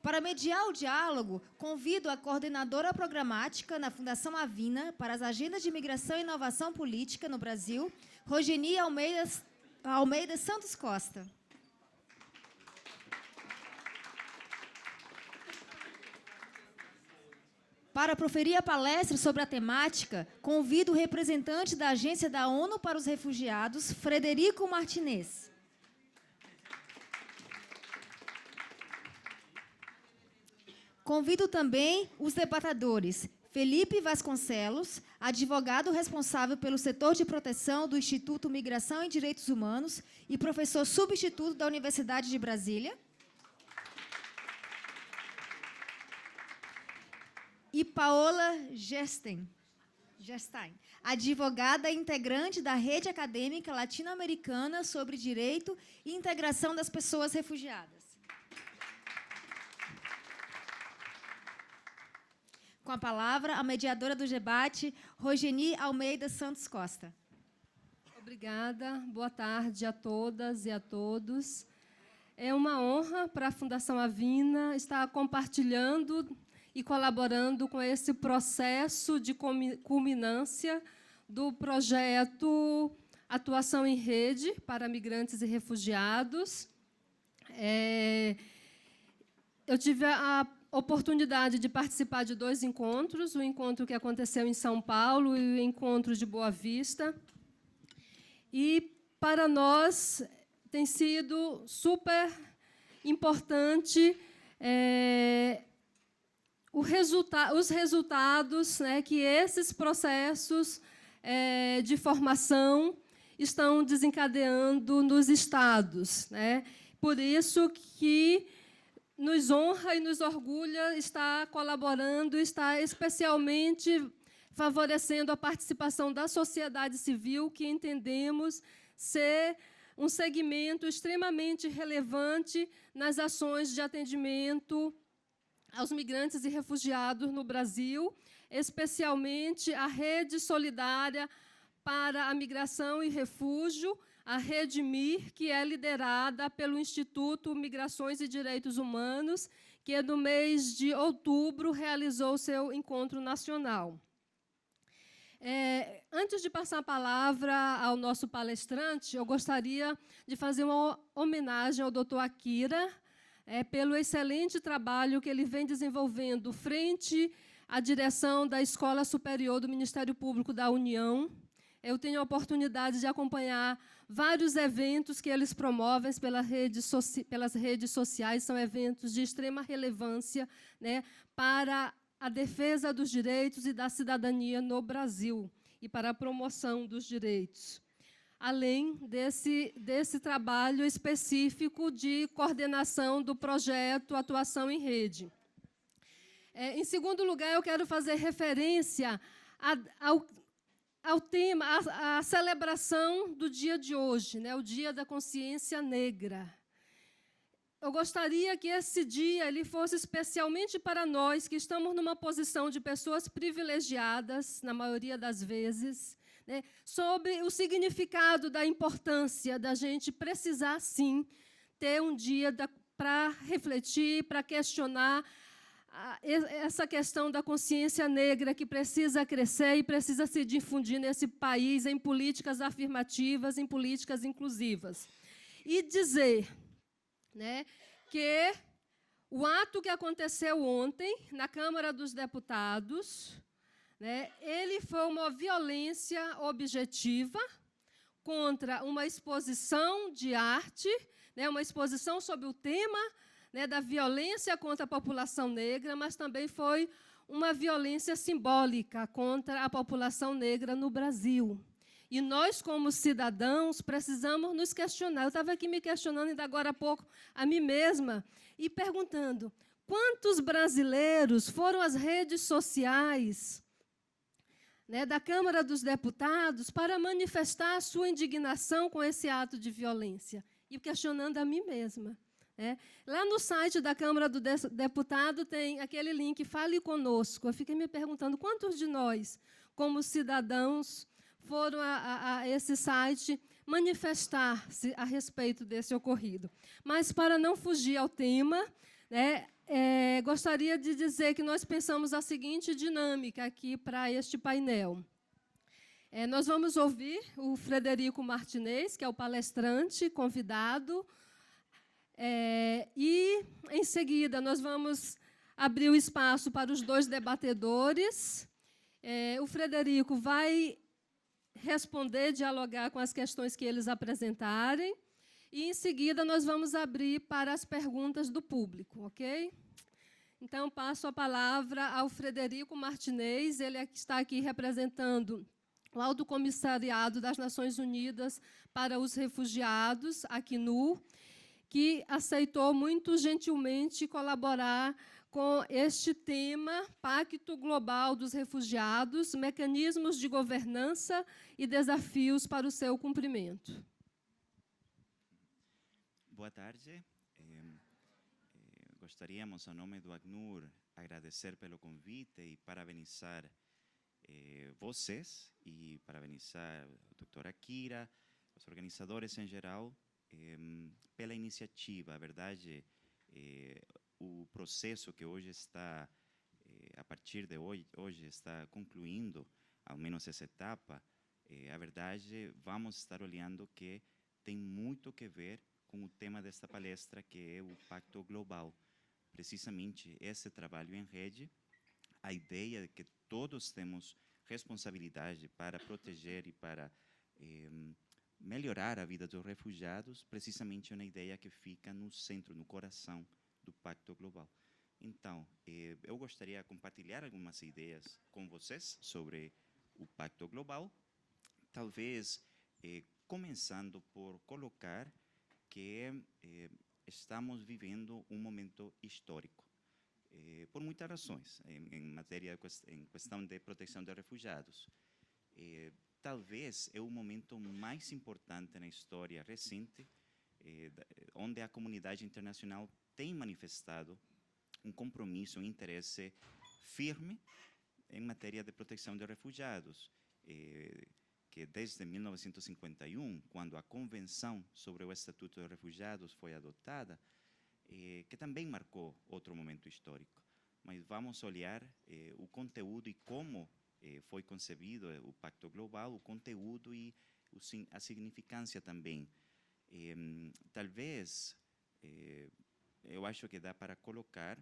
Para mediar o diálogo, convido a coordenadora programática na Fundação Avina para as agendas de migração e inovação política no Brasil, Rogeni Almeida Santos Costa. Para proferir a palestra sobre a temática, convido o representante da Agência da ONU para os Refugiados, Frederico Martinez. Convido também os debatedores Felipe Vasconcelos, advogado responsável pelo setor de proteção do Instituto Migração e Direitos Humanos e professor substituto da Universidade de Brasília. E Paola Gerstein, advogada integrante da Rede Acadêmica Latino-Americana sobre Direito e Integração das Pessoas Refugiadas. Com a palavra, a mediadora do debate, Rogeni Almeida Santos Costa. Obrigada. Boa tarde a todas e a todos. É uma honra para a Fundação Avina estar compartilhando e colaborando com esse processo de culminância do projeto Atuação em Rede para Migrantes e Refugiados. Eu tive a oportunidade de participar de 2 encontros, o encontro que aconteceu em São Paulo e o encontro de Boa Vista. E, para nós, tem sido super importante os resultados, né, que esses processos de formação estão desencadeando nos estados, né? Por isso que nos honra e nos orgulha estar colaborando, estar especialmente favorecendo a participação da sociedade civil, que entendemos ser um segmento extremamente relevante nas ações de atendimento aos migrantes e refugiados no Brasil, especialmente a Rede Solidária para a Migração e Refúgio, a Rede MIR, que é liderada pelo Instituto Migrações e Direitos Humanos, que no mês de outubro realizou seu encontro nacional. Antes de passar a palavra ao nosso palestrante, eu gostaria de fazer uma homenagem ao Dr. Akira, pelo excelente trabalho que ele vem desenvolvendo frente à direção da Escola Superior do Ministério Público da União. Eu tenho a oportunidade de acompanhar vários eventos que eles promovem pelas redes sociais, são eventos de extrema relevância, né, para a defesa dos direitos e da cidadania no Brasil e para a promoção dos direitos, além desse trabalho específico de coordenação do projeto Atuação em Rede. Em segundo lugar, eu quero fazer referência ao tema, a celebração do dia de hoje, né, o Dia da Consciência Negra. Eu gostaria que esse dia ele fosse especialmente para nós, que estamos numa posição de pessoas privilegiadas, na maioria das vezes, né, sobre o significado da importância da gente precisar, sim, ter um dia para refletir, para questionar essa questão da consciência negra que precisa crescer e precisa se difundir nesse país em políticas afirmativas, em políticas inclusivas. E dizer, né, que o ato que aconteceu ontem na Câmara dos Deputados, né, ele foi uma violência objetiva contra uma exposição de arte, né, uma exposição sobre o tema, né, da violência contra a população negra, mas também foi uma violência simbólica contra a população negra no Brasil. E nós, como cidadãos, precisamos nos questionar. Eu estava aqui me questionando, ainda agora há pouco, a mim mesma, e perguntando quantos brasileiros foram às redes sociais, né, da Câmara dos Deputados para manifestar a sua indignação com esse ato de violência. E questionando a mim mesma. Lá no site da Câmara do Deputado tem aquele link Fale Conosco. Eu fiquei me perguntando quantos de nós, como cidadãos, foram a esse site manifestar-se a respeito desse ocorrido. Mas, para não fugir ao tema, né, Gostaria de dizer que nós pensamos a seguinte dinâmica aqui para este painel. Nós vamos ouvir o Frederico Martinez, que é o palestrante convidado, e, em seguida, nós vamos abrir o espaço para os dois debatedores. O Frederico vai responder, dialogar com as questões que eles apresentarem, e, em seguida, nós vamos abrir para as perguntas do público, ok? Então, passo a palavra ao Frederico Martinez, ele está aqui representando o Alto Comissariado das Nações Unidas para os Refugiados, ACNUR, que aceitou muito gentilmente colaborar com este tema, Pacto Global dos Refugiados, mecanismos de governança e desafios para o seu cumprimento. Boa tarde. Gostaríamos, em nome do ACNUR, agradecer pelo convite e parabenizar vocês e parabenizar a doutora Kira, os organizadores em geral, pela iniciativa. A verdade, o processo que hoje está, a partir de hoje está concluindo, ao menos essa etapa, a verdade, vamos estar olhando que tem muito que ver com o tema desta palestra, que é o Pacto Global. Precisamente esse trabalho em rede, a ideia de que todos temos responsabilidade para proteger e para melhorar a vida dos refugiados, precisamente é uma ideia que fica no centro, no coração do Pacto Global. Então, eu gostaria de compartilhar algumas ideias com vocês sobre o Pacto Global, talvez começando por colocar que estamos vivendo um momento histórico, por muitas razões, em questão de proteção de refugiados. Talvez é o momento mais importante na história recente, onde a comunidade internacional tem manifestado um compromisso, um interesse firme em matéria de proteção de refugiados, que desde 1951, quando a Convenção sobre o Estatuto de Refugiados foi adotada, que também marcou outro momento histórico. Mas vamos olhar o conteúdo e como foi concebido o Pacto Global, o conteúdo e a significância também. Talvez, eu acho que dá para colocar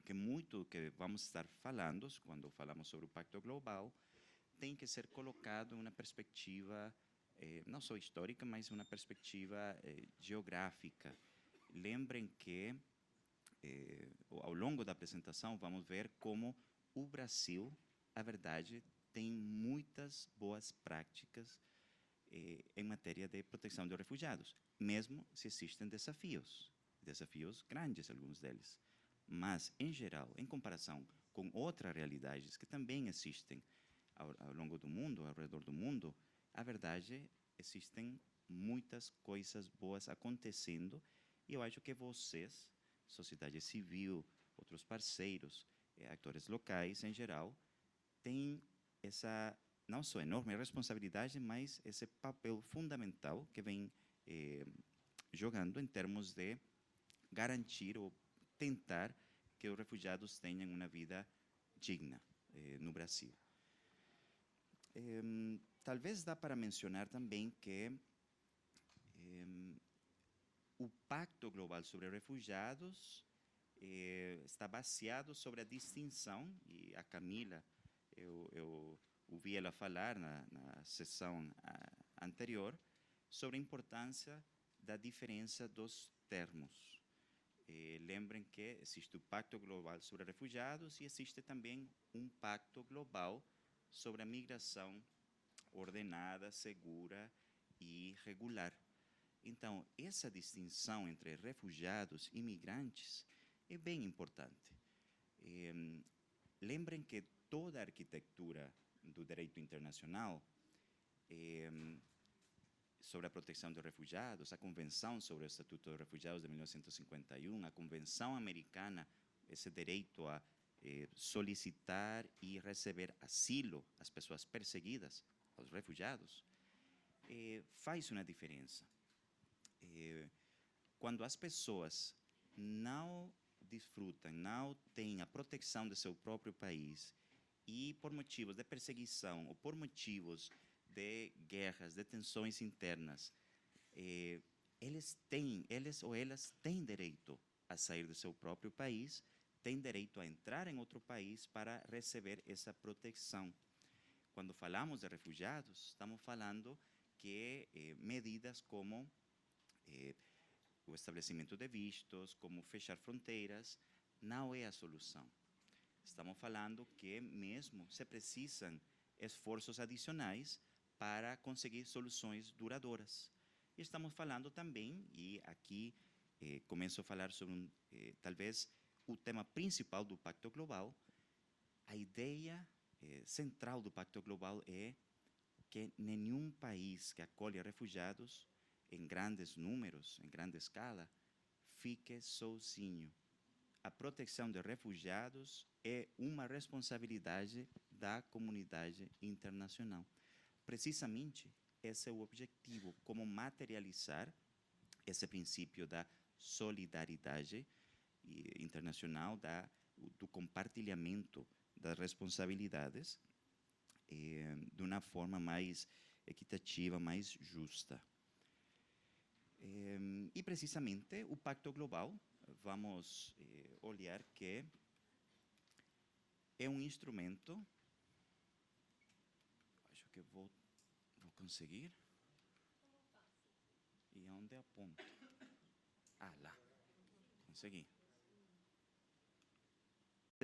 que muito que vamos estar falando, quando falamos sobre o Pacto Global, tem que ser colocado em uma perspectiva, não só histórica, mas uma perspectiva geográfica. Lembrem que, ao longo da apresentação, vamos ver como o Brasil, a verdade, tem muitas boas práticas em matéria de proteção de refugiados, mesmo se existem desafios grandes, alguns deles. Mas, em geral, em comparação com outras realidades que também existem ao longo do mundo, ao redor do mundo, a verdade, existem muitas coisas boas acontecendo, e eu acho que vocês, sociedade civil, outros parceiros, atores locais em geral, têm essa, não só enorme responsabilidade, mas esse papel fundamental que vem jogando em termos de garantir ou tentar que os refugiados tenham uma vida digna no Brasil. Talvez dá para mencionar também que o Pacto Global sobre Refugiados está baseado sobre a distinção, e a Camila, eu ouvi ela falar na sessão anterior, sobre a importância da diferença dos termos. Lembrem que existe o Pacto Global sobre Refugiados e existe também um Pacto Global sobre a migração ordenada, segura e regular. Então, essa distinção entre refugiados e migrantes é bem importante. Lembrem que toda a arquitetura do direito internacional sobre a proteção dos refugiados, a Convenção sobre o Estatuto dos Refugiados de 1951, a Convenção Americana, esse direito a solicitar e receber asilo às pessoas perseguidas, aos refugiados, faz uma diferença. Quando as pessoas não desfrutam, não têm a proteção do seu próprio país e por motivos de perseguição ou por motivos de guerras, de tensões internas, eles ou elas têm direito a sair do seu próprio país, têm direito a entrar em outro país para receber essa proteção. Quando falamos de refugiados, estamos falando que medidas como o estabelecimento de vistos, como fechar fronteiras, não é a solução. Estamos falando que mesmo se precisam esforços adicionais para conseguir soluções duradouras. E estamos falando também, e aqui começo a falar sobre talvez o tema principal do Pacto Global, a ideia central do Pacto Global é que nenhum país que acolhe refugiados em grandes números, em grande escala, fique sozinho. A proteção de refugiados é uma responsabilidade da comunidade internacional. Precisamente, esse é o objetivo, como materializar esse princípio da solidariedade internacional, do compartilhamento das responsabilidades de uma forma mais equitativa, mais justa. E, precisamente, o Pacto Global, vamos olhar que é um instrumento, acho que vou conseguir, e onde aponto? Lá, consegui.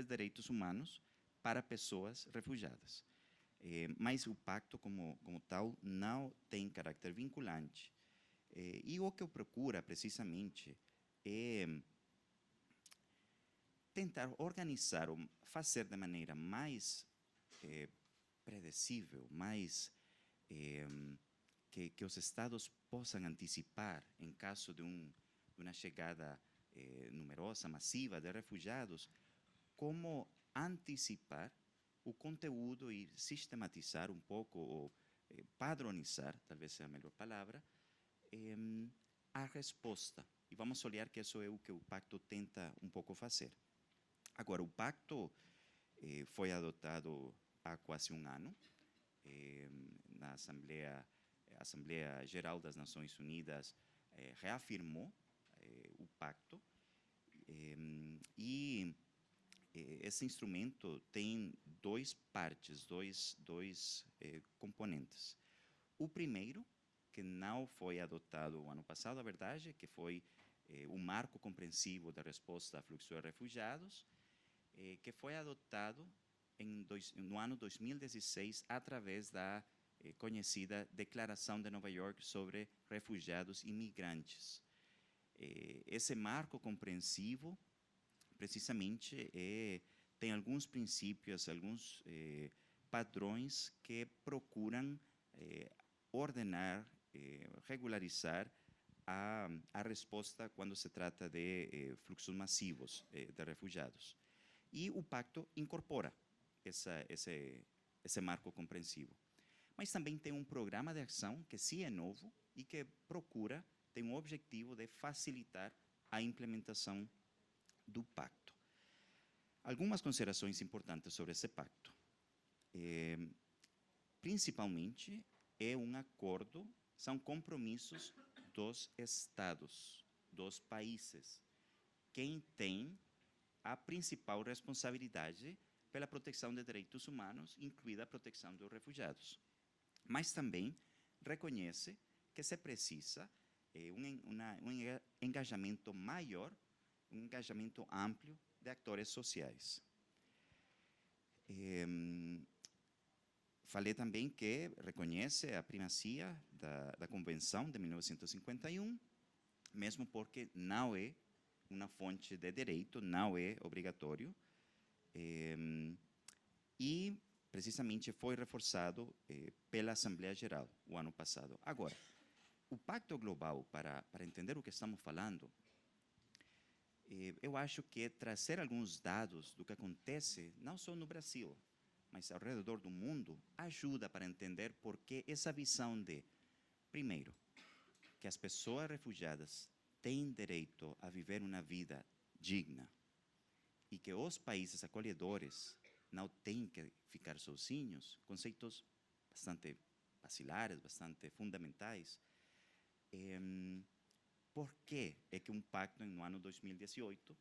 Direitos humanos para pessoas refugiadas. Mas o pacto, como tal, não tem caráter vinculante. E o que eu procuro, precisamente, é tentar organizar ou fazer de maneira mais predicível, mais que os Estados possam antecipar, em caso de uma chegada numerosa, massiva de refugiados, como antecipar o conteúdo e sistematizar um pouco, ou padronizar, talvez seja a melhor palavra, a resposta. E vamos olhar que isso é o que o pacto tenta um pouco fazer. Agora, o pacto foi adotado há quase um ano, na Assembleia Geral das Nações Unidas reafirmou o pacto, e esse instrumento tem duas partes, dois componentes. O primeiro, que não foi adotado o ano passado, a verdade, que foi o marco compreensivo da resposta a fluxo de refugiados, que foi adotado no ano 2016 através da conhecida Declaração de Nova York sobre Refugiados e Migrantes. Esse marco compreensivo, precisamente, tem alguns princípios, alguns padrões que procuram ordenar, regularizar a resposta quando se trata de fluxos massivos de refugiados. E o pacto incorpora esse marco compreensivo. Mas também tem um programa de ação que sim é novo e que tem um objetivo de facilitar a implementação do pacto. Algumas considerações importantes sobre esse pacto. Principalmente, é um acordo, são compromissos dos Estados, dos países, quem tem a principal responsabilidade pela proteção de direitos humanos, incluída a proteção dos refugiados. Mas também reconhece que se precisa um engajamento maior, um engajamento amplo de atores sociais. Falei também que reconhece a primazia da Convenção de 1951, mesmo porque não é uma fonte de direito, não é obrigatório, e precisamente foi reforçado pela Assembleia Geral o ano passado. Agora, o Pacto Global, para entender o que estamos falando, eu acho que trazer alguns dados do que acontece, não só no Brasil, mas ao redor do mundo, ajuda para entender por que essa visão de, primeiro, que as pessoas refugiadas têm direito a viver uma vida digna, e que os países acolhedores não têm que ficar sozinhos, conceitos bastante basilares, bastante fundamentais. Por que é que um pacto no ano 2018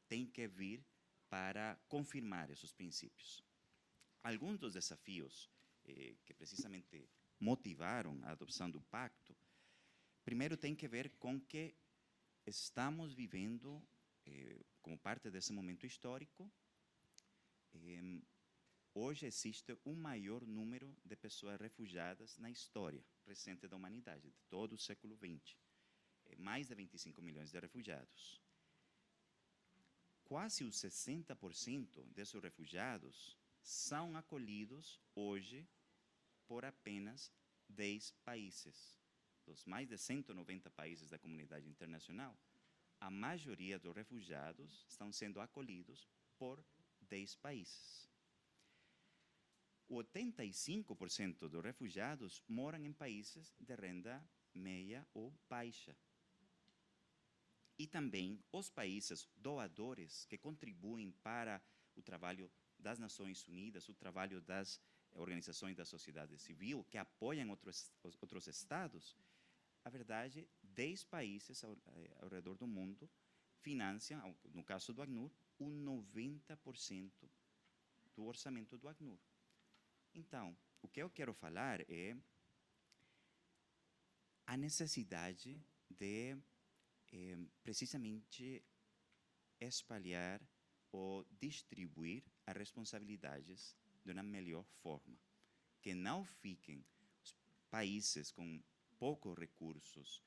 tem que vir para confirmar esses princípios? Alguns dos desafios que precisamente motivaram a adoção do pacto, primeiro tem que ver com que estamos vivendo, como parte desse momento histórico, hoje existe o maior número de pessoas refugiadas na história recente da humanidade, de todo o século XX. Mais de 25 milhões de refugiados. Quase os 60% desses refugiados são acolhidos hoje por apenas 10 países. Dos mais de 190 países da comunidade internacional, a maioria dos refugiados estão sendo acolhidos por 10 países. 85% dos refugiados moram em países de renda média ou baixa. E também os países doadores que contribuem para o trabalho das Nações Unidas, o trabalho das organizações da sociedade civil, que apoiam outros estados, a verdade, 10 países ao redor do mundo financiam, no caso do Acnur, o 90% do orçamento do Acnur. Então, o que eu quero falar é a necessidade de precisamente espalhar ou distribuir as responsabilidades de uma melhor forma. Que não fiquem os países com poucos recursos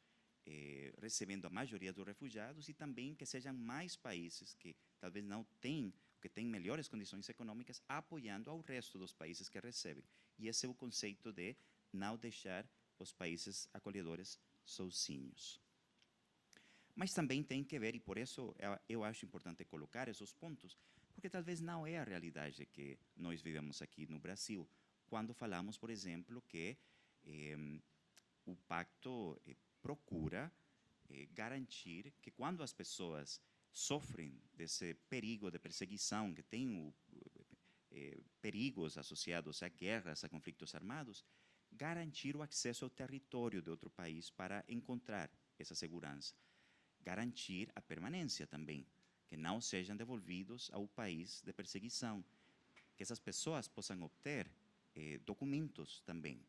recebendo a maioria dos refugiados, e também que sejam mais países que talvez não têm, que têm melhores condições econômicas, apoiando ao resto dos países que recebem. E esse é o conceito de não deixar os países acolhedores sozinhos. Mas também tem que ver, e por isso eu acho importante colocar esses pontos, porque talvez não é a realidade que nós vivemos aqui no Brasil, quando falamos, por exemplo, que o pacto procura garantir que quando as pessoas sofrem desse perigo de perseguição, que tem perigos associados a guerras, a conflitos armados, garantir o acesso ao território de outro país para encontrar essa segurança. Garantir a permanência também, que não sejam devolvidos ao país de perseguição, que essas pessoas possam obter documentos também.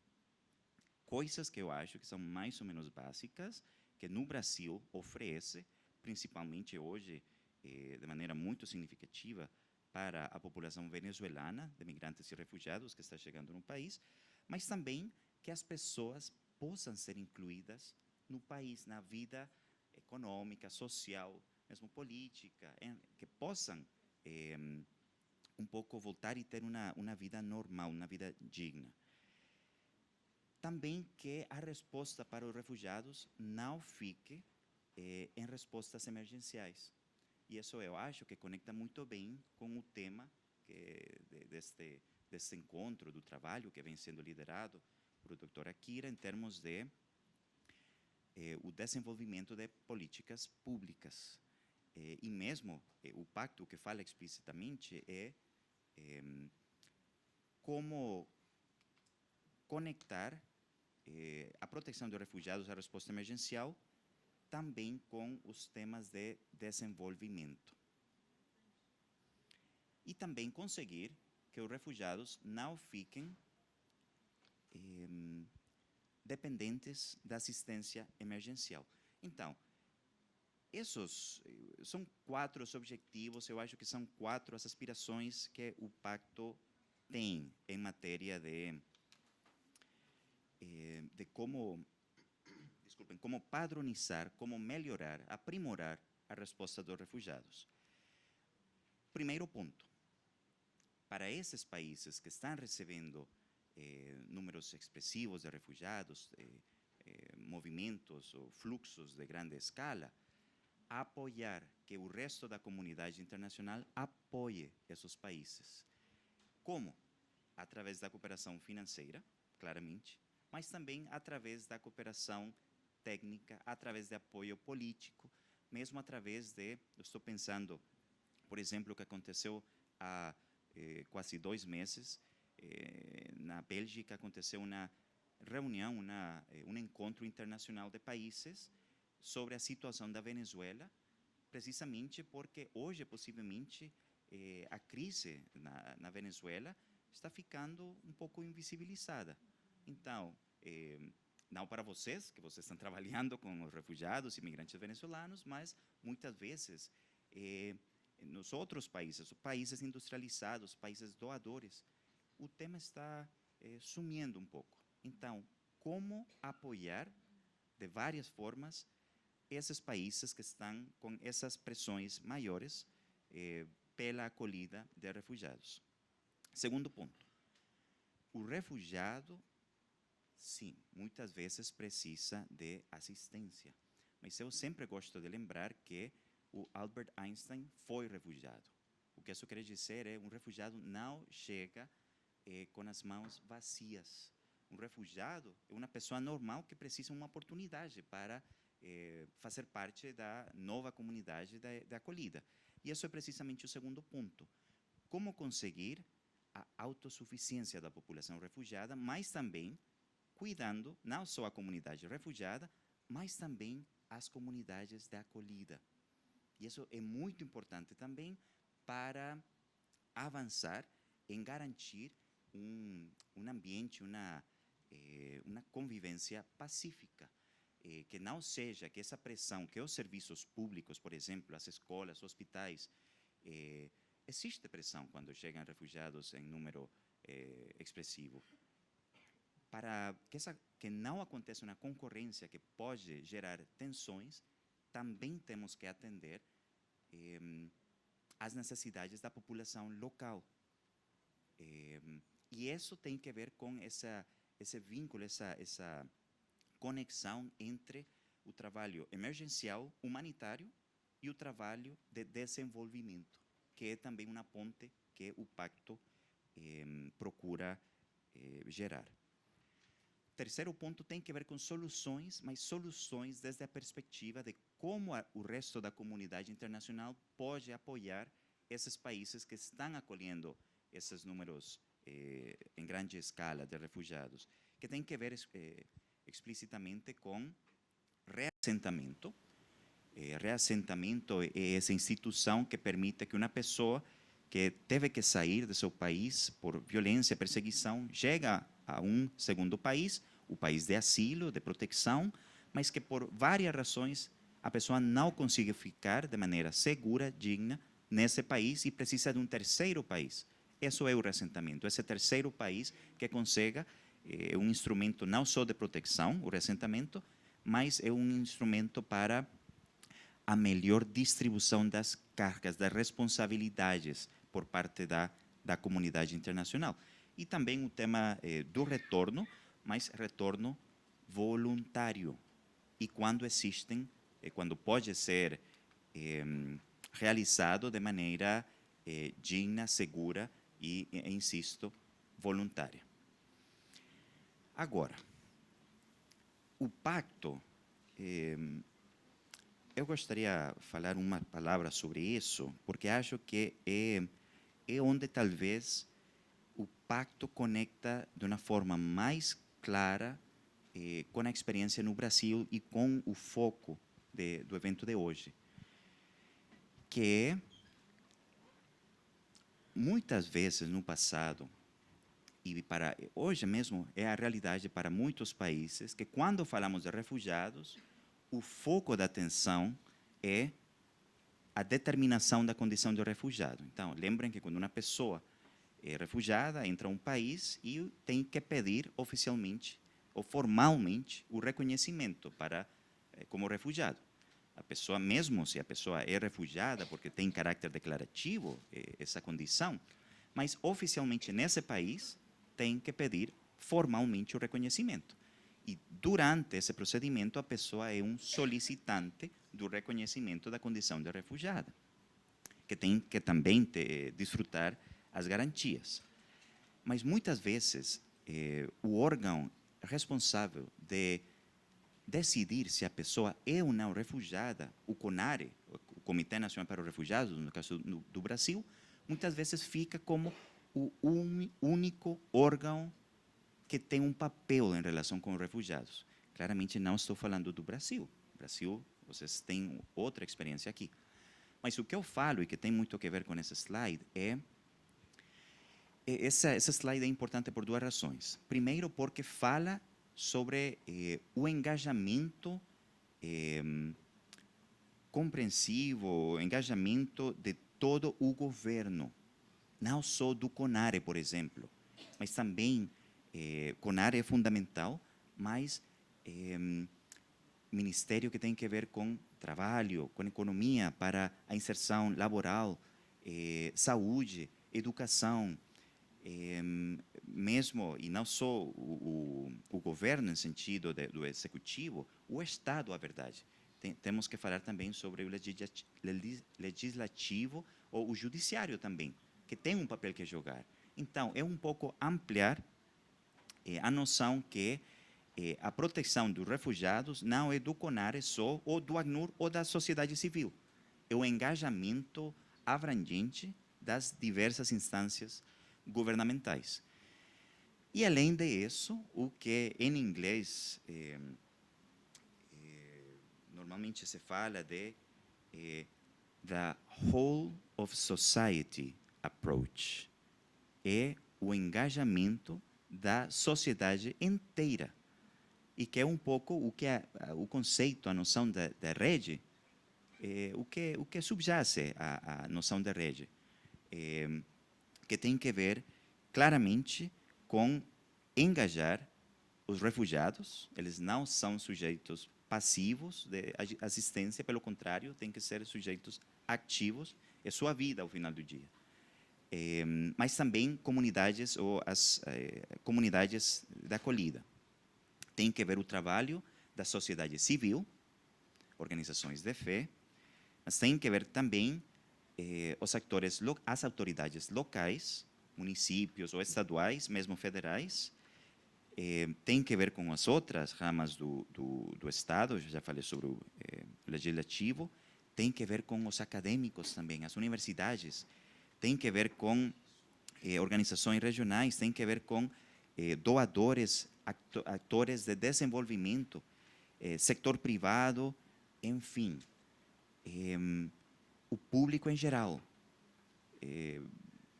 Coisas que eu acho que são mais ou menos básicas, que no Brasil oferece, principalmente hoje, de maneira muito significativa, para a população venezuelana, de migrantes e refugiados que está chegando no país, mas também que as pessoas possam ser incluídas no país, na vida econômica, social, mesmo política, que possam um pouco voltar e ter uma vida normal, uma vida digna. Também que a resposta para os refugiados não fique em respostas emergenciais. E isso eu acho que conecta muito bem com o tema deste encontro, do trabalho que vem sendo liderado por o Dr. Akira, em termos de o desenvolvimento de políticas públicas. E mesmo o pacto que fala explicitamente como conectar a proteção dos refugiados à resposta emergencial também com os temas de desenvolvimento. E também conseguir que os refugiados não fiquem dependentes da assistência emergencial. Então, esses são 4 os objetivos, eu acho que são 4 as aspirações que o pacto tem em matéria de como padronizar, como melhorar, aprimorar a resposta dos refugiados. Primeiro ponto, para esses países que estão recebendo números expressivos de refugiados, movimentos ou fluxos de grande escala, apoiar que o resto da comunidade internacional apoie esses países. Como? Através da cooperação financeira, claramente, mas também através da cooperação técnica, através de apoio político, mesmo através eu estou pensando Por exemplo, o que aconteceu há quase 2 meses, na Bélgica aconteceu uma reunião, um encontro internacional de países sobre a situação da Venezuela, precisamente porque hoje, possivelmente, a crise na Venezuela está ficando um pouco invisibilizada. Então, não para vocês, que vocês estão trabalhando com os refugiados, imigrantes venezuelanos, mas muitas vezes nos outros países, os países industrializados, países doadores, o tema está sumindo um pouco. Então, como apoiar de várias formas esses países que estão com essas pressões maiores pela acolhida de refugiados? Segundo ponto, o refugiado, sim, muitas vezes precisa de assistência, mas eu sempre gosto de lembrar que o Albert Einstein foi refugiado. O que isso quer dizer é um refugiado não chega com as mãos vazias. Um refugiado é uma pessoa normal que precisa de uma oportunidade para fazer parte da nova comunidade de acolhida. E isso é precisamente o segundo ponto. Como conseguir a autossuficiência da população refugiada, mas também cuidando não só a comunidade refugiada, mas também as comunidades de acolhida. E isso é muito importante também para avançar em garantir um ambiente, uma convivência pacífica, que não seja que essa pressão que os serviços públicos, por exemplo, as escolas, hospitais, existe pressão quando chegam refugiados em número expressivo. Para que não aconteça uma concorrência que pode gerar tensões, também temos que atender às necessidades da população local. E isso tem que ver com esse vínculo, essa conexão entre o trabalho emergencial, humanitário, e o trabalho de desenvolvimento, que é também uma ponte que o pacto procura gerar. Terceiro ponto tem que ver com soluções, mas soluções desde a perspectiva de como o resto da comunidade internacional pode apoiar esses países que estão acolhendo esses números em grande escala de refugiados, que tem que ver explicitamente com reassentamento. Reassentamento é essa instituição que permite que uma pessoa que teve que sair do seu país por violência, perseguição, chega a um segundo país, o país de asilo, de proteção, mas que por várias razões a pessoa não consegue ficar de maneira segura, digna, nesse país e precisa de um terceiro país. Isso é o reassentamento, esse terceiro país que consiga um instrumento não só de proteção, o reassentamento, mas é um instrumento para a melhor distribuição das cargas, das responsabilidades por parte da comunidade internacional. E também o tema do retorno, mas retorno voluntário. E quando existem, quando pode ser realizado de maneira digna, segura e, insisto, voluntária. Agora, o pacto, eu gostaria de falar uma palavra sobre isso, porque acho que é onde talvez o pacto conecta de uma forma mais clara com a experiência no Brasil e com o foco do evento de hoje, que muitas vezes no passado, e para hoje mesmo é a realidade para muitos países, que quando falamos de refugiados, o foco da atenção é a determinação da condição de refugiado. Então, lembrem que quando uma pessoa é refugiada, entra a um país e tem que pedir oficialmente ou formalmente o reconhecimento como refugiado. A pessoa, mesmo se a pessoa é refugiada, porque tem caráter declarativo essa condição, mas oficialmente nesse país tem que pedir formalmente o reconhecimento. E durante esse procedimento, a pessoa é um solicitante do reconhecimento da condição de refugiada, que tem que também desfrutar as garantias. Mas muitas vezes o órgão responsável de decidir se a pessoa é ou não refugiada, o CONARE, o Comitê Nacional para os Refugiados, no caso do Brasil, muitas vezes fica como o único órgão que tem um papel em relação com os refugiados. Claramente não estou falando do Brasil. Brasil, vocês têm outra experiência aqui. Mas o que eu falo, e que tem muito a ver com esse slide, essa slide é importante por duas razões. Primeiro, porque fala sobre o engajamento compreensivo, o engajamento de todo o governo, não só do CONARE, por exemplo, mas também, CONARE é fundamental, mas ministério que tem a ver com trabalho, com economia, para a inserção laboral, saúde, educação, mesmo, e não só o governo, no sentido do executivo, o Estado, a verdade. Temos que falar também sobre o legislativo ou o judiciário também, que tem um papel que jogar. Então, é um pouco ampliar a noção que a proteção dos refugiados não é do CONARE só, ou do ACNUR, ou da sociedade civil. É o engajamento abrangente das diversas instâncias governamentais. E, além disso, o que em inglês normalmente se fala de the whole of society approach. É o engajamento da sociedade inteira. E que é um pouco o que o conceito, a noção da rede, o que subjace a noção da rede, que tem que ver claramente com engajar os refugiados. Eles não são sujeitos passivos de assistência, pelo contrário, têm que ser sujeitos ativos, é sua vida ao final do dia. Mas também comunidades, ou as comunidades da acolhida. Tem que ver o trabalho da sociedade civil, organizações de fé, mas tem que ver também as autoridades locais, municípios ou estaduais, mesmo federais, tem que ver com as outras ramas do Estado, eu já falei sobre o legislativo, tem que ver com os acadêmicos também, as universidades, tem que ver com organizações regionais, tem que ver com doadores, atores de desenvolvimento, setor privado, enfim, o público em geral.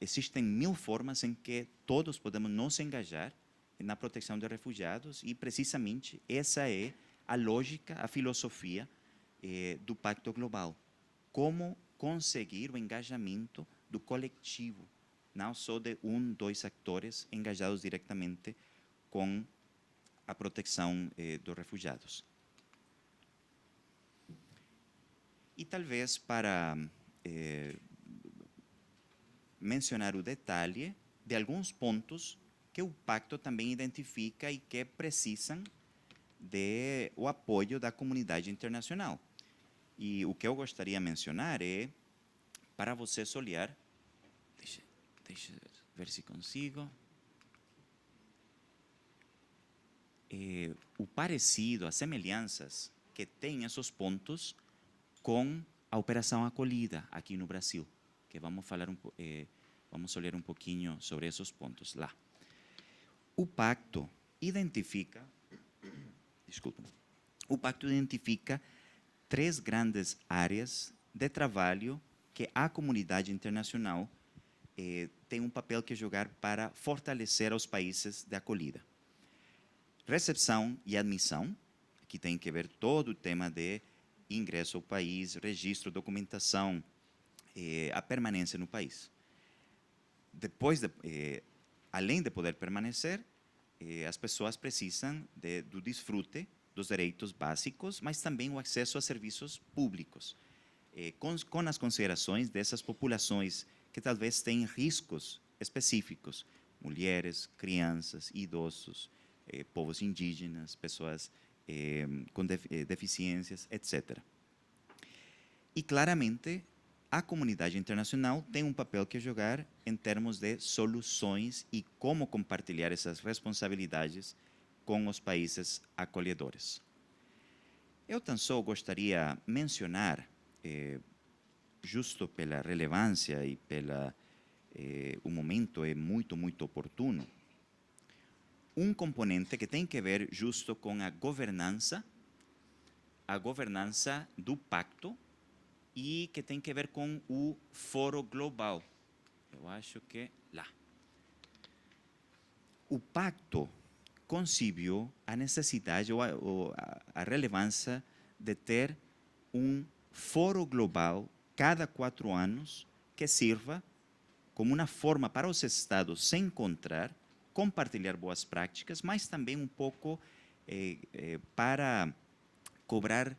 Existem 1000 formas em que todos podemos nos engajar na proteção de refugiados e, precisamente, essa é a lógica, a filosofia do Pacto Global. Como conseguir o engajamento do coletivo, não só de 2 atores engajados diretamente com a proteção dos refugiados. E talvez para mencionar o detalhe de alguns pontos que o pacto também identifica e que precisam do apoio da comunidade internacional. E o que eu gostaria de mencionar é, para vocês olhar, deixa eu ver se consigo, o parecido, as semelhanças que tem esses pontos com a Operação Acolhida aqui no Brasil, que vamos olhar um pouquinho sobre esses pontos lá. O pacto identifica, três grandes áreas de trabalho que a comunidade internacional tem um papel que jogar para fortalecer os países de acolhida. Recepção e admissão, que tem que ver todo o tema de ingresso ao país, registro, documentação, a permanência no país. Depois, além de poder permanecer, as pessoas precisam do desfrute dos direitos básicos, mas também o acesso a serviços públicos, com as considerações dessas populações que talvez tenham riscos específicos, mulheres, crianças, idosos, povos indígenas, pessoas com deficiências, etc. E, claramente, a comunidade internacional tem um papel que jogar em termos de soluções e como compartilhar essas responsabilidades com os países acolhedores. Eu tão só gostaria de mencionar justo pela relevância e pela o momento é muito, muito oportuno, um componente que tem que ver justo com a governança do pacto e que tem que ver com o Foro Global. Eu acho que lá. O pacto concebeu a necessidade ou a relevância de ter um foro global cada 4 anos que sirva como uma forma para os Estados se encontrar, compartilhar boas práticas, mas também um pouco para cobrar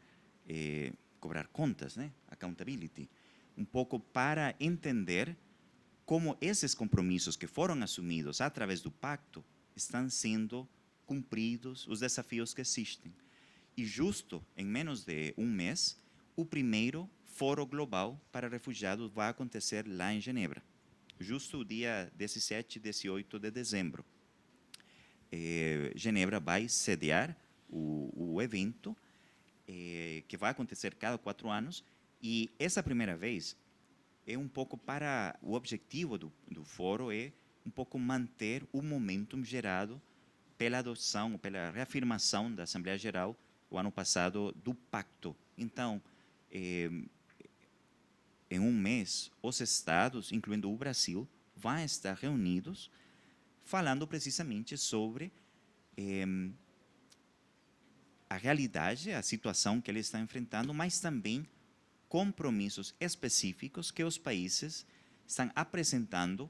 contas, né? Accountability, um pouco para entender como esses compromissos que foram assumidos através do pacto estão sendo cumpridos, os desafios que existem. E justo em menos de um mês, o primeiro Foro Global para Refugiados vai acontecer lá em Genebra, justo o dia 17 e 18 de dezembro. Genebra vai sediar o evento, que vai acontecer cada 4 anos, e essa primeira vez é um pouco para o objetivo do foro é um pouco manter o momentum gerado pela adoção, pela reafirmação da Assembleia Geral o ano passado do pacto. Então, em um mês, os estados, incluindo o Brasil, vão estar reunidos falando precisamente sobre a realidade, a situação que eles estão enfrentando, mas também compromissos específicos que os países estão apresentando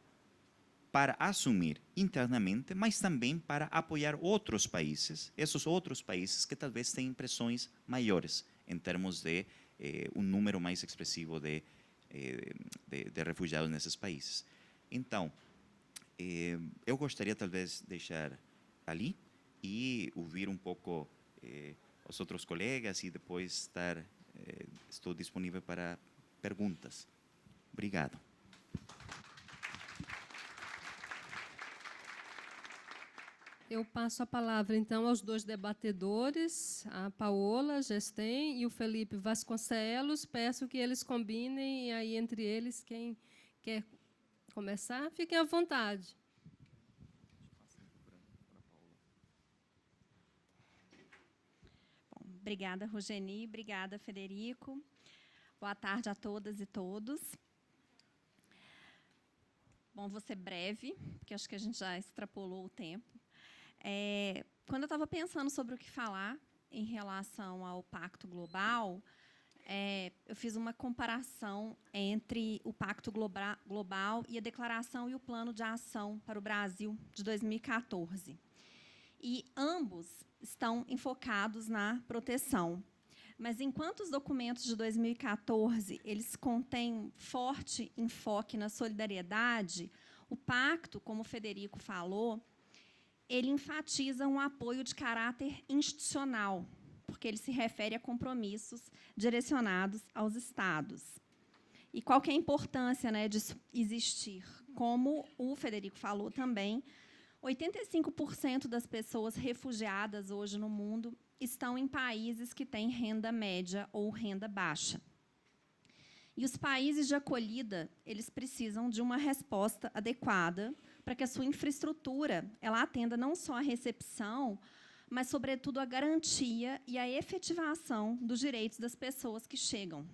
para assumir internamente, mas também para apoiar outros países, esses outros países que talvez tenham pressões maiores em termos de um número mais expressivo de refugiados nesses países. Então, eu gostaria talvez deixar ali e ouvir um pouco os outros colegas e depois estou disponível para perguntas. Obrigado. Eu passo a palavra, então, aos 2 debatedores, a Paola Gesten e o Felipe Vasconcelos. Peço que eles combinem, e aí, entre eles, quem quer começar, fiquem à vontade. Bom, obrigada, Rogeni. Obrigada, Federico. Boa tarde a todas e todos. Bom, vou ser breve, porque acho que a gente já extrapolou o tempo. Quando eu estava pensando sobre o que falar em relação ao Pacto Global, eu fiz uma comparação entre o Pacto Global e a Declaração e o Plano de Ação para o Brasil de 2014. E ambos estão enfocados na proteção. Mas, enquanto os documentos de 2014 eles contêm um forte enfoque na solidariedade, o pacto, como o Federico falou, ele enfatiza um apoio de caráter institucional, porque ele se refere a compromissos direcionados aos Estados. E qual que é a importância, né, disso existir? Como o Federico falou também, 85% das pessoas refugiadas hoje no mundo estão em países que têm renda média ou renda baixa. E os países de acolhida, eles precisam de uma resposta adequada para que a sua infraestrutura ela atenda não só a recepção, mas, sobretudo, a garantia e a efetivação dos direitos das pessoas que chegam.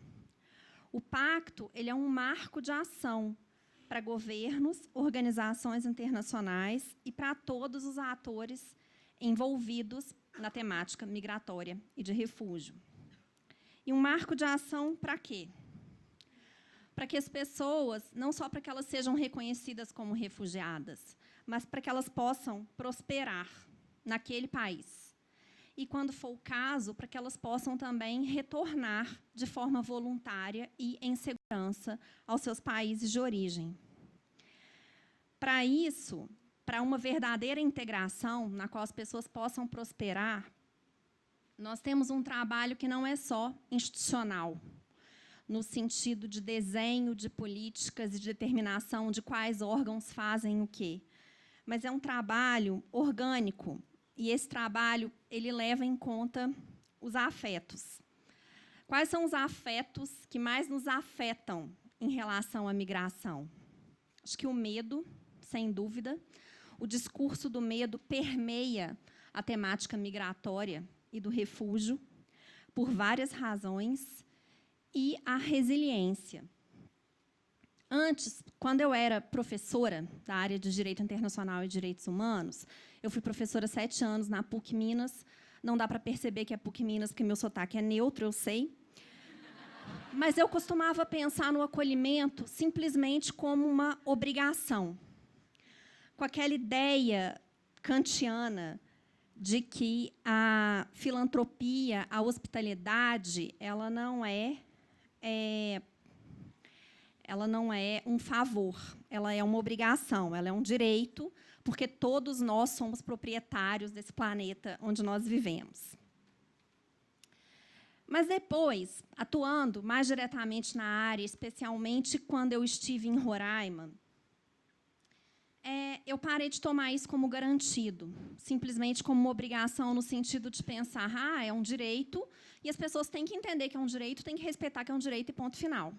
O pacto ele é um marco de ação para governos, organizações internacionais e para todos os atores envolvidos na temática migratória e de refúgio. E um marco de ação para quê? Para que as pessoas, não só para que elas sejam reconhecidas como refugiadas, mas para que elas possam prosperar naquele país. E, quando for o caso, para que elas possam também retornar de forma voluntária e em segurança aos seus países de origem. Para isso, para uma verdadeira integração, na qual as pessoas possam prosperar, nós temos um trabalho que não é só institucional, no sentido de desenho de políticas e de determinação de quais órgãos fazem o quê. Mas é um trabalho orgânico, e esse trabalho ele leva em conta os afetos. Quais são os afetos que mais nos afetam em relação à migração? Acho que o medo, sem dúvida. O discurso do medo permeia a temática migratória e do refúgio, por várias razões, e a resiliência. Antes, quando eu era professora da área de Direito Internacional e Direitos Humanos, eu fui professora 7 anos na PUC Minas. Não dá para perceber que é PUC Minas, porque meu sotaque é neutro, eu sei. Mas eu costumava pensar no acolhimento simplesmente como uma obrigação, com aquela ideia kantiana de que a filantropia, a hospitalidade, ela não é um favor, ela é uma obrigação, ela é um direito, porque todos nós somos proprietários desse planeta onde nós vivemos. Mas depois, atuando mais diretamente na área, especialmente quando eu estive em Roraima, eu parei de tomar isso como garantido, simplesmente como uma obrigação, no sentido de pensar, é um direito, e as pessoas têm que entender que é um direito, têm que respeitar que é um direito e ponto final.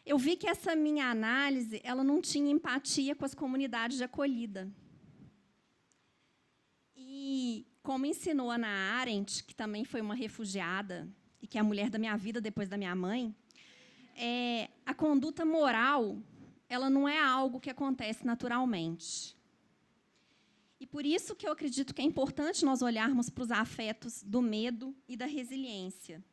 Eu vi que essa minha análise ela não tinha empatia com as comunidades de acolhida. E, como ensinou Hannah Arendt, que também foi uma refugiada, e que é a mulher da minha vida depois da minha mãe, a conduta moral ela não é algo que acontece naturalmente. E por isso que eu acredito que é importante nós olharmos para os afetos do medo e da resiliência.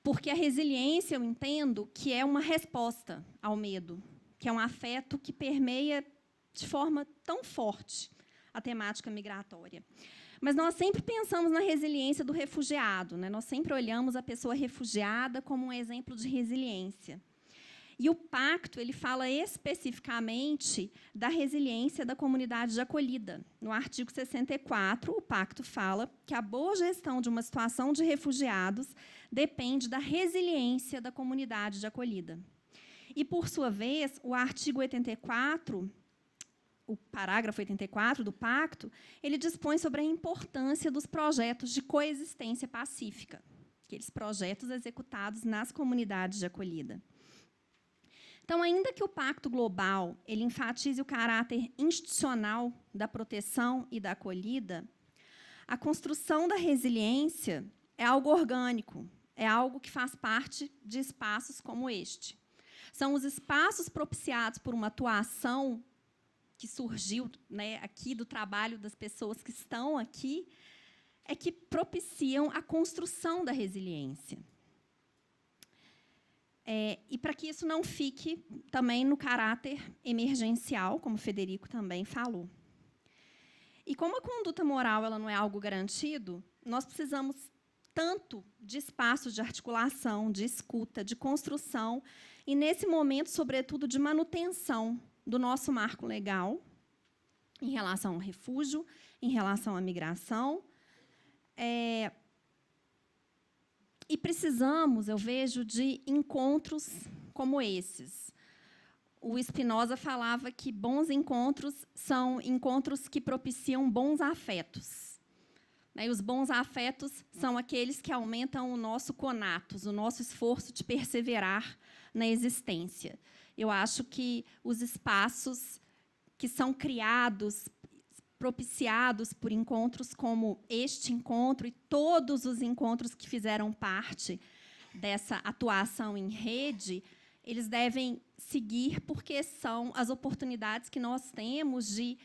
Porque a resiliência, eu entendo, que é uma resposta ao medo, que é um afeto que permeia de forma tão forte a temática migratória. Mas nós sempre pensamos na resiliência do refugiado, né? Nós sempre olhamos a pessoa refugiada como um exemplo de resiliência. E o pacto ele fala especificamente da resiliência da comunidade de acolhida. No artigo 64, o pacto fala que a boa gestão de uma situação de refugiados depende da resiliência da comunidade de acolhida. E, por sua vez, o artigo 84, o parágrafo 84 do pacto, ele dispõe sobre a importância dos projetos de coexistência pacífica, aqueles projetos executados nas comunidades de acolhida. Então, ainda que o Pacto Global ele enfatize o caráter institucional da proteção e da acolhida, a construção da resiliência é algo orgânico, é algo que faz parte de espaços como este. São os espaços propiciados por uma atuação que surgiu, né, aqui do trabalho das pessoas que estão aqui, que propiciam a construção da resiliência. E para que isso não fique também no caráter emergencial, como o Federico também falou. E como a conduta moral ela não é algo garantido, nós precisamos tanto de espaços de articulação, de escuta, de construção, e, nesse momento, sobretudo, de manutenção do nosso marco legal em relação ao refúgio, em relação à migração. E precisamos, eu vejo, de encontros como esses. O Spinoza falava que bons encontros são encontros que propiciam bons afetos. E os bons afetos são aqueles que aumentam o nosso conatos, o nosso esforço de perseverar na existência. Eu acho que os espaços que são criados, propiciados por encontros como este encontro e todos os encontros que fizeram parte dessa atuação em rede, eles devem seguir porque são as oportunidades que nós temos de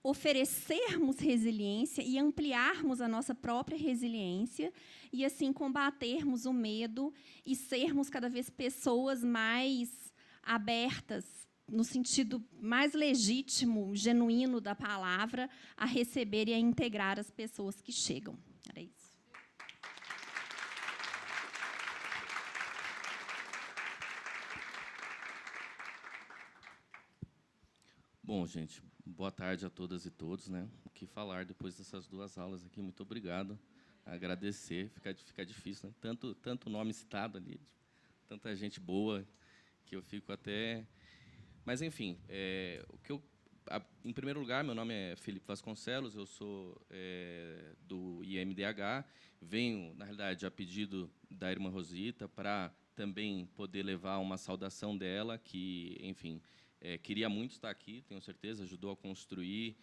oferecermos resiliência e ampliarmos a nossa própria resiliência e, assim, combatermos o medo e sermos cada vez pessoas mais abertas, no sentido mais legítimo, genuíno da palavra, a receber e a integrar as pessoas que chegam. Era isso. Bom, gente, boa tarde a todas e todos, né? O que falar depois dessas 2 aulas aqui? Muito obrigado. Agradecer, fica difícil, né? Tanto nome citado ali, tanta gente boa, que eu fico até... Mas, enfim, o que eu Em primeiro lugar, meu nome é Felipe Vasconcelos, eu sou do IMDH, venho, na realidade, a pedido da irmã Rosita, para também poder levar uma saudação dela, que, enfim, queria muito estar aqui, tenho certeza, ajudou a construir,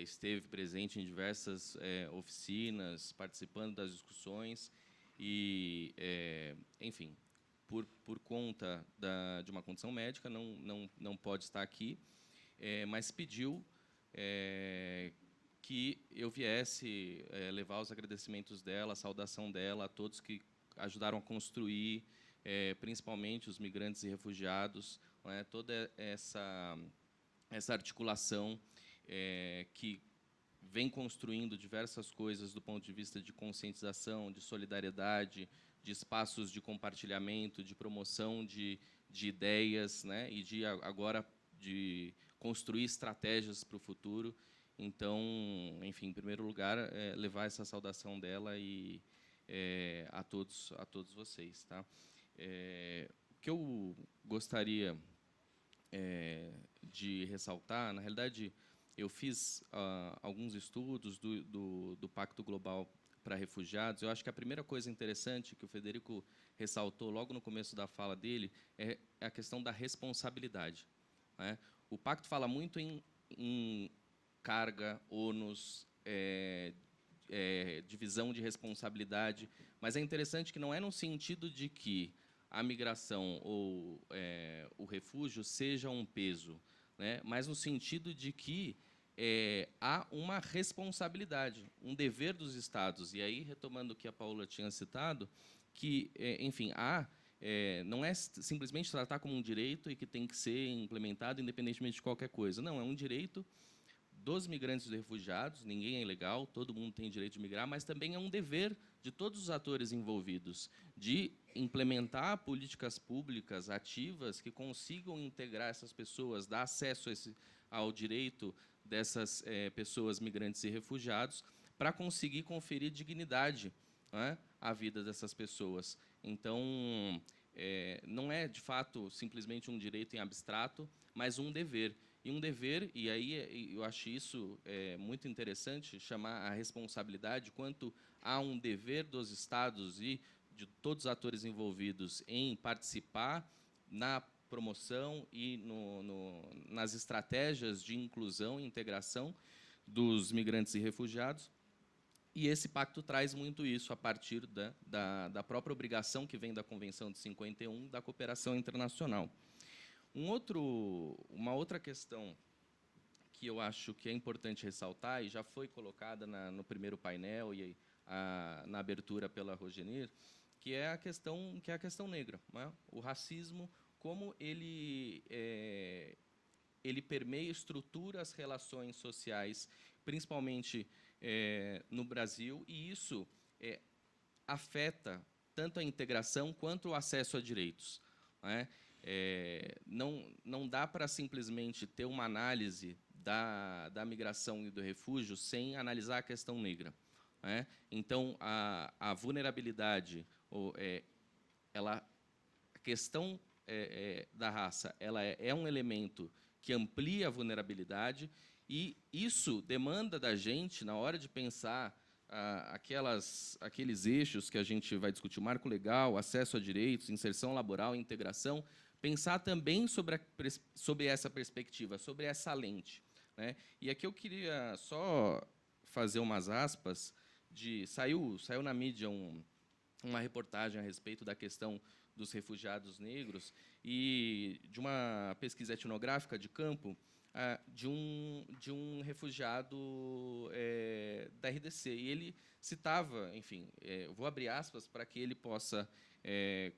esteve presente em diversas oficinas, participando das discussões, e, enfim, por conta de uma condição médica, não pode estar aqui, mas pediu que eu viesse levar os agradecimentos dela, a saudação dela a todos que ajudaram a construir, principalmente os migrantes e refugiados, toda essa articulação que vem construindo diversas coisas do ponto de vista de conscientização, de solidariedade, de espaços de compartilhamento, de promoção de ideias, e agora de construir estratégias para o futuro. Então, enfim, em primeiro lugar, levar essa saudação dela e a todos vocês, tá? O que eu gostaria de ressaltar, na realidade, eu fiz alguns estudos do Pacto Global para Refugiados. Eu acho que a primeira coisa interessante que o Federico ressaltou logo no começo da fala dele é a questão da responsabilidade, né? O Pacto fala muito em carga, ônus, divisão de responsabilidade, mas é interessante que não é no sentido de que a migração ou o refúgio seja um peso, né? Mas no sentido de que há uma responsabilidade, um dever dos Estados. E aí, retomando o que a Paula tinha citado, que, enfim, não é simplesmente tratar como um direito e que tem que ser implementado independentemente de qualquer coisa. Não, é um direito dos migrantes e dos refugiados, ninguém é ilegal, todo mundo tem direito de migrar, mas também é um dever de todos os atores envolvidos de implementar políticas públicas ativas que consigam integrar essas pessoas, dar acesso ao direito dessas pessoas migrantes e refugiados, para conseguir conferir dignidade, né, à vida dessas pessoas. Então, não é, de fato, simplesmente um direito em abstrato, mas um dever. E um dever, e aí eu acho isso muito interessante, chamar a responsabilidade, quanto há um dever dos Estados e de todos os atores envolvidos em participar na promoção e nas estratégias de inclusão e integração dos migrantes e refugiados. E esse pacto traz muito isso a partir da própria obrigação que vem da Convenção de 51, da cooperação internacional. Uma outra questão que eu acho que é importante ressaltar, e já foi colocada no primeiro painel e na abertura pela Rogenir, que é a questão negra, né? O racismo, como ele permeia e estrutura as relações sociais, principalmente no Brasil, e isso afeta tanto a integração quanto o acesso a direitos, né? Não dá para simplesmente ter uma análise da migração e do refúgio sem analisar a questão negra, né? Então, a vulnerabilidade, a questão da raça, ela é um elemento que amplia a vulnerabilidade, e isso demanda da gente, na hora de pensar aqueles eixos que a gente vai discutir, o marco legal, acesso a direitos, inserção laboral, integração, pensar também sobre essa perspectiva, sobre essa lente, né? E aqui eu queria só fazer umas aspas, saiu na mídia uma reportagem a respeito da questão dos refugiados negros e de uma pesquisa etnográfica de campo de um refugiado da RDC. E ele citava, enfim, eu vou abrir aspas para que ele possa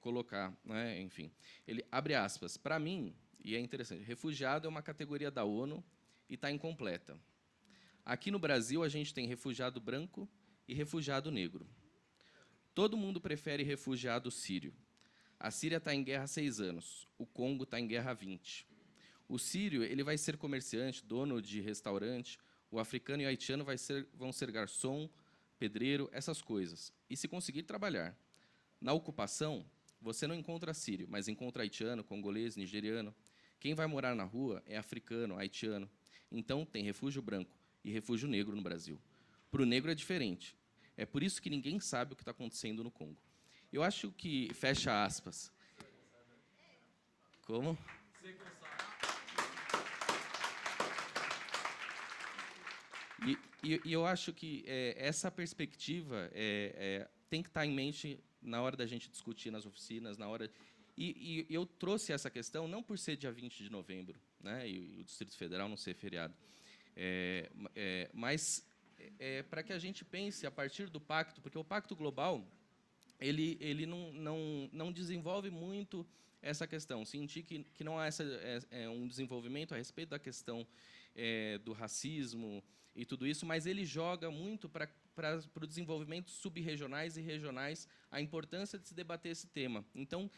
colocar, né? Enfim, ele abre aspas. Para mim, e é interessante, refugiado é uma categoria da ONU e está incompleta. Aqui no Brasil, a gente tem refugiado branco e refugiado negro. Todo mundo prefere refugiado sírio. A Síria está em guerra há 6 anos. O Congo está em guerra há 20. O sírio ele vai ser comerciante, dono de restaurante. O africano e o haitiano vão ser garçom, pedreiro, essas coisas. E se conseguir trabalhar. Na ocupação, você não encontra sírio, mas encontra haitiano, congolês, nigeriano. Quem vai morar na rua é africano, haitiano. Então, tem refúgio branco e refúgio negro no Brasil. Para o negro é diferente. É por isso que ninguém sabe o que está acontecendo no Congo. Eu acho que, fecha aspas. Como? E eu acho que essa perspectiva tem que estar em mente na hora da gente discutir nas oficinas, na hora... E eu trouxe essa questão não por ser dia 20 de novembro, né, e o Distrito Federal não ser feriado, mas para que a gente pense a partir do pacto, porque o Pacto Global ele não desenvolve muito essa questão, sentir que não há um desenvolvimento a respeito da questão do racismo e tudo isso, mas ele joga muito para o desenvolvimento subregionais e regionais a importância de se debater esse tema. Então,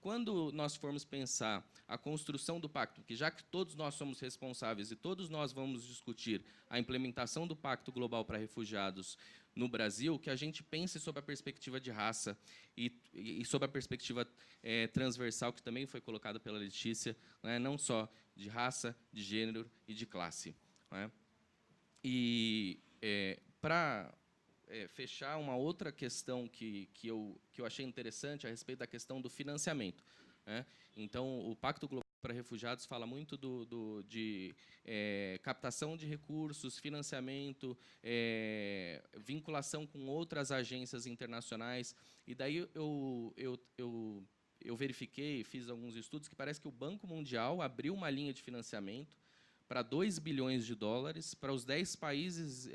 quando nós formos pensar a construção do pacto, que já que todos nós somos responsáveis e todos nós vamos discutir a implementação do Pacto Global para Refugiados no Brasil, que a gente pense sob a perspectiva de raça e sob a perspectiva transversal, que também foi colocada pela Letícia, né, não só de raça, de gênero e de classe. Né? E para fechar, uma outra questão que eu achei interessante a respeito da questão do financiamento. Né? Então, o Pacto Global para Refugiados fala muito de captação de recursos, financiamento, vinculação com outras agências internacionais. E daí eu verifiquei, fiz alguns estudos, que parece que o Banco Mundial abriu uma linha de financiamento para 2 bilhões de dólares para os 10 países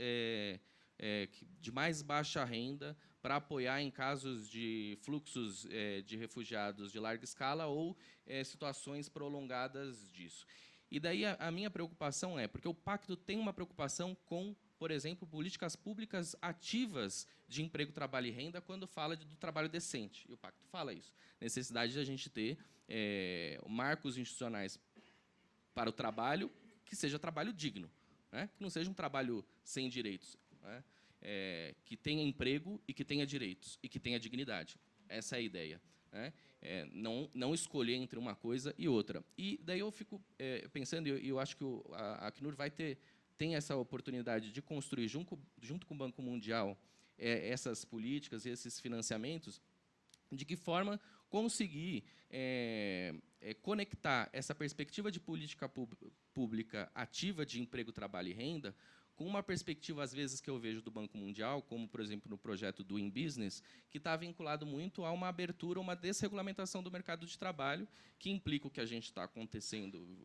de mais baixa renda, para apoiar em casos de fluxos de refugiados de larga escala ou situações prolongadas disso. E daí a minha preocupação porque o pacto tem uma preocupação com, por exemplo, políticas públicas ativas de emprego, trabalho e renda quando fala do trabalho decente. E o pacto fala isso. Necessidade de a gente ter marcos institucionais para o trabalho, que seja trabalho digno, né? Que não seja um trabalho sem direitos, né? Que tenha emprego e que tenha direitos e que tenha dignidade. Essa é a ideia. Né? Não escolher entre uma coisa e outra. E daí eu fico pensando, e eu acho que a Acnur tem essa oportunidade de construir, junto com o Banco Mundial, essas políticas e esses financiamentos, de que forma conseguir conectar essa perspectiva de política pública ativa de emprego, trabalho e renda com uma perspectiva, às vezes, que eu vejo do Banco Mundial, como, por exemplo, no projeto Doing Business, que está vinculado muito a uma abertura, uma desregulamentação do mercado de trabalho, que implica o que a gente está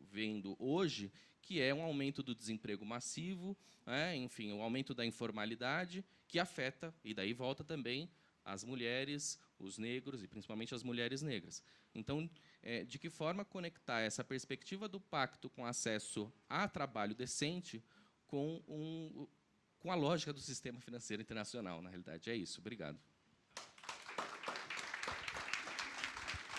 vendo hoje, que é um aumento do desemprego massivo, enfim, o aumento da informalidade, que afeta, e daí volta também, as mulheres, os negros, e principalmente as mulheres negras. Então, de que forma conectar essa perspectiva do pacto com acesso a trabalho decente com a lógica do sistema financeiro internacional, na realidade. É isso. Obrigado.